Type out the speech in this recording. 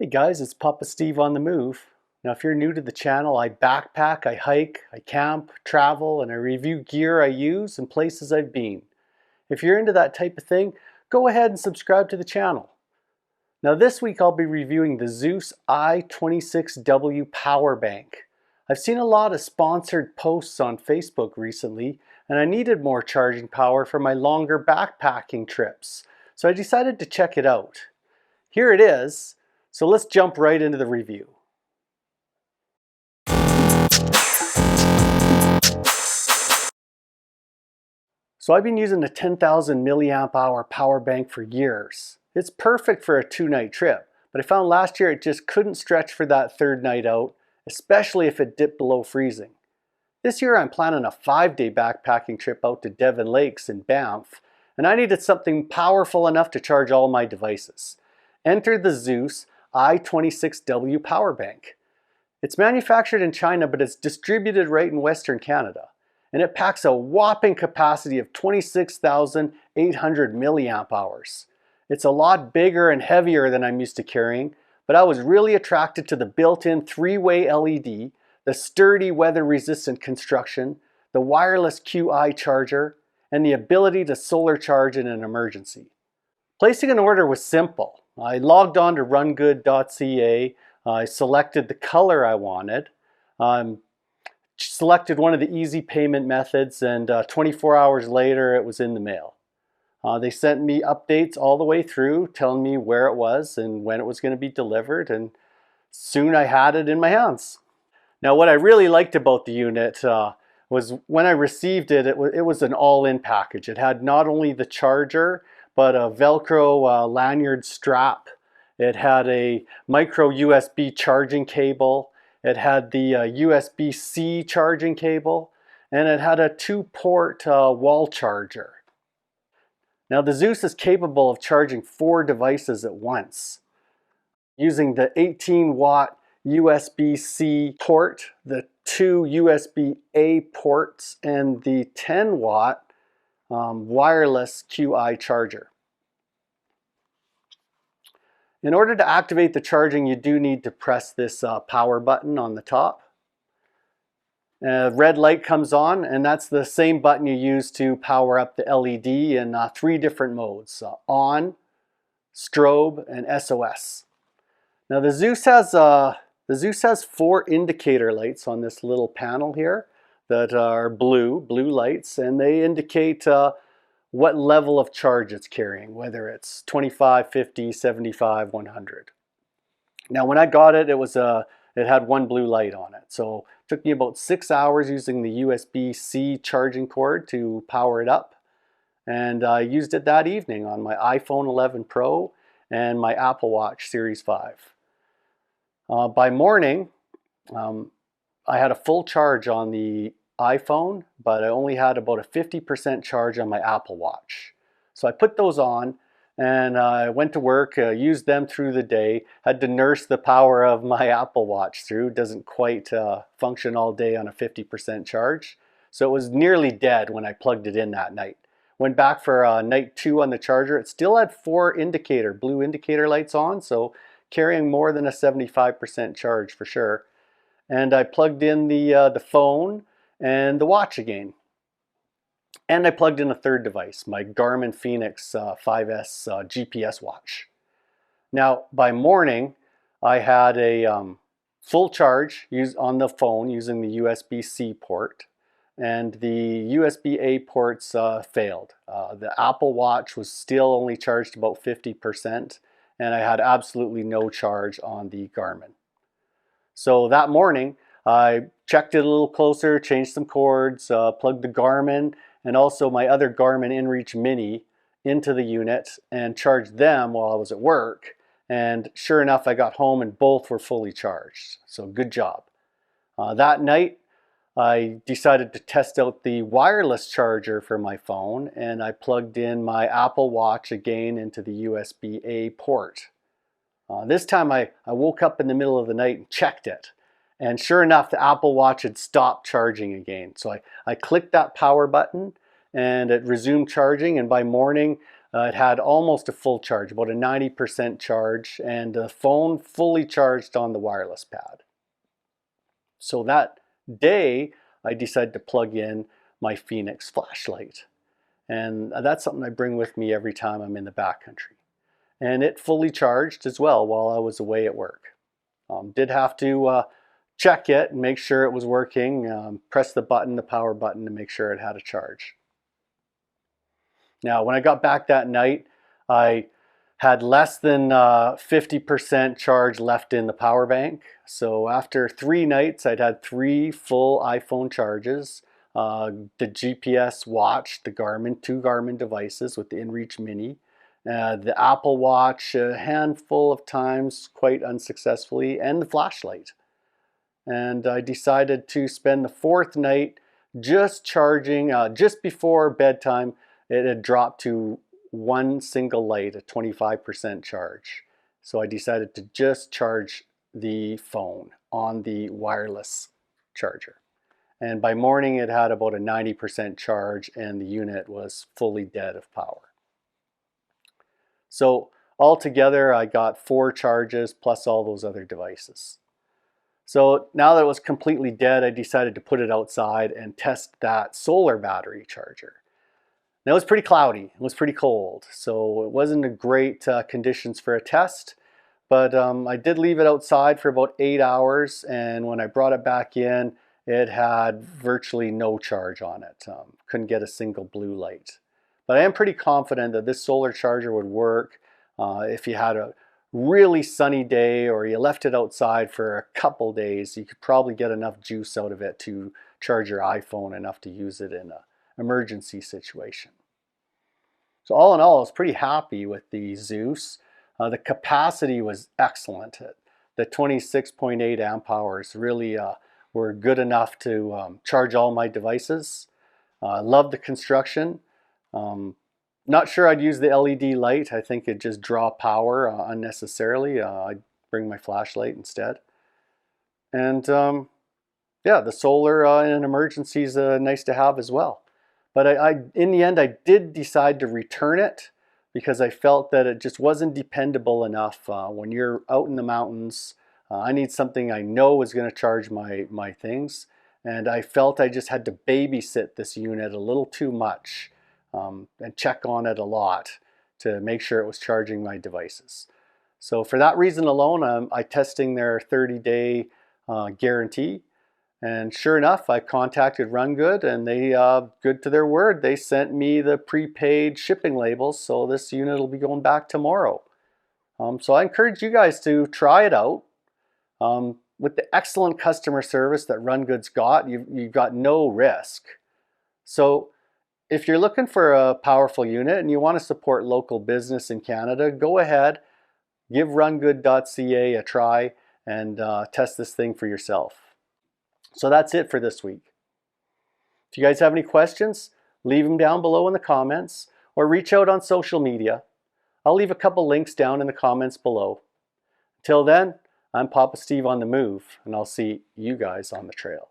Hey guys, it's Papa Steve on the move. Now, if you're new to the channel, I backpack, I hike, I camp, travel, and I review gear I use and places I've been. If you're into that type of thing, go ahead and subscribe to the channel. Now, this week I'll be reviewing the Zeus i26W power bank. I've seen a lot of sponsored posts on Facebook recently, and I needed more charging power for my longer backpacking trips, so I decided to check it out. Here it is. So let's jump right into the review. So I've been using a 10,000 milliamp hour power bank for years. It's perfect for a 2-night trip, but I found last year it just couldn't stretch for that third night out, especially if it dipped below freezing. This year I'm planning a 5-day backpacking trip out to Devon Lakes in Banff, and I needed something powerful enough to charge all my devices. Enter the Zeus i26W power bank. It's manufactured in China, but it's distributed right in Western Canada. And it packs a whopping capacity of 26,800 milliamp hours. It's a lot bigger and heavier than I'm used to carrying, but I was really attracted to the built-in 3-way LED, the sturdy weather-resistant construction, the wireless Qi charger, and the ability to solar charge in an emergency. Placing an order was simple. I logged on to rungood.ca. I selected the color I wanted, selected one of the easy payment methods, and 24 hours later it was in the mail. They sent me updates all the way through telling me where it was and when it was going to be delivered, and soon I had it in my hands. Now, what I really liked about the unit was when I received it, it was an all-in package. It had not only the charger, but a Velcro lanyard strap. It had a micro USB charging cable. It had the USB-C charging cable, and it had a 2-port wall charger. Now, the Zeus is capable of charging 4 devices at once. Using the 18-watt USB-C port, the 2 USB-A ports, and the 10-watt wireless Qi charger. In order to activate the charging, you do need to press this power button on the top. Red light comes on, and that's the same button you use to power up the LED in 3 different modes: on, strobe, and SOS. Now the Zeus has 4 indicator lights on this little panel here that are blue lights, and they indicate what level of charge it's carrying, whether it's 25, 50, 75, 100. Now when I got it, it had 1 blue light on it. So it took me about 6 hours using the USB-C charging cord to power it up. And I used it that evening on my iPhone 11 Pro and my Apple Watch Series 5. By morning, I had a full charge on the iPhone, but I only had about a 50% charge on my Apple Watch. So I put those on and I went to work, used them through the day, had to nurse the power of my Apple Watch through. It doesn't quite function all day on a 50% charge. So it was nearly dead when I plugged it in that night. Went back for night 2 on the charger. It still had 4 blue indicator lights on, so carrying more than a 75% charge for sure. And I plugged in the phone and the watch again. And I plugged in a 3rd device, my Garmin Fenix 5S GPS watch. Now, by morning, I had a full charge on the phone using the USB-C port, and the USB-A ports failed. The Apple Watch was still only charged about 50%, and I had absolutely no charge on the Garmin. So that morning, I checked it a little closer, changed some cords, plugged the Garmin and also my other Garmin InReach Mini into the unit and charged them while I was at work. And sure enough, I got home and both were fully charged. So good job. That night, I decided to test out the wireless charger for my phone, and I plugged in my Apple Watch again into the USB-A port. This time I woke up in the middle of the night and checked it. And sure enough, the Apple Watch had stopped charging again. So I clicked that power button and it resumed charging, and by morning it had almost a full charge, about a 90% charge, and the phone fully charged on the wireless pad. So that day, I decided to plug in my Fenix flashlight. And that's something I bring with me every time I'm in the backcountry. And it fully charged as well while I was away at work. Did have to check it and make sure it was working, press the button, the power button, to make sure it had a charge. Now, when I got back that night, I had less than 50% charge left in the power bank. So after 3 nights, I'd had 3 full iPhone charges, the GPS watch, the Garmin, 2 Garmin devices with the InReach Mini, the Apple Watch a handful of times, quite unsuccessfully, and the flashlight. And I decided to spend the 4th night just charging. Just before bedtime, it had dropped to 1 single light, a 25% charge. So I decided to just charge the phone on the wireless charger. And by morning, it had about a 90% charge, and the unit was fully dead of power. So altogether, I got 4 charges plus all those other devices. So now that it was completely dead, I decided to put it outside and test that solar battery charger. Now, it was pretty cloudy, it was pretty cold, so it wasn't a great conditions for a test, but I did leave it outside for about 8 hours, and when I brought it back in, it had virtually no charge on it. Couldn't get a single blue light. But I am pretty confident that this solar charger would work if you had a really sunny day or you left it outside for a couple days. You could probably get enough juice out of it to charge your iPhone enough to use it in an emergency situation. So all in all, I was pretty happy with the Zeus. The capacity was excellent. The 26.8 amp hours really were good enough to charge all my devices. Loved the construction. Not sure I'd use the LED light. I think it'd just draw power unnecessarily. I'd bring my flashlight instead. And yeah, the solar in an emergency is nice to have as well. But in the end, I did decide to return it because I felt that it just wasn't dependable enough. When you're out in the mountains, I need something I know is going to charge my things. And I felt I just had to babysit this unit a little too much and check on it a lot to make sure it was charging my devices. So for that reason alone, I'm testing their 30-day guarantee. And sure enough, I contacted Rungood, and they, good to their word, they sent me the prepaid shipping labels, so this unit will be going back tomorrow. So I encourage you guys to try it out. With the excellent customer service that Rungood's got, you've got no risk. So if you're looking for a powerful unit and you want to support local business in Canada, go ahead, give rungood.ca a try, and test this thing for yourself. So that's it for this week. If you guys have any questions, leave them down below in the comments or reach out on social media. I'll leave a couple links down in the comments below. Till then, I'm Papa Steve on the move, and I'll see you guys on the trail.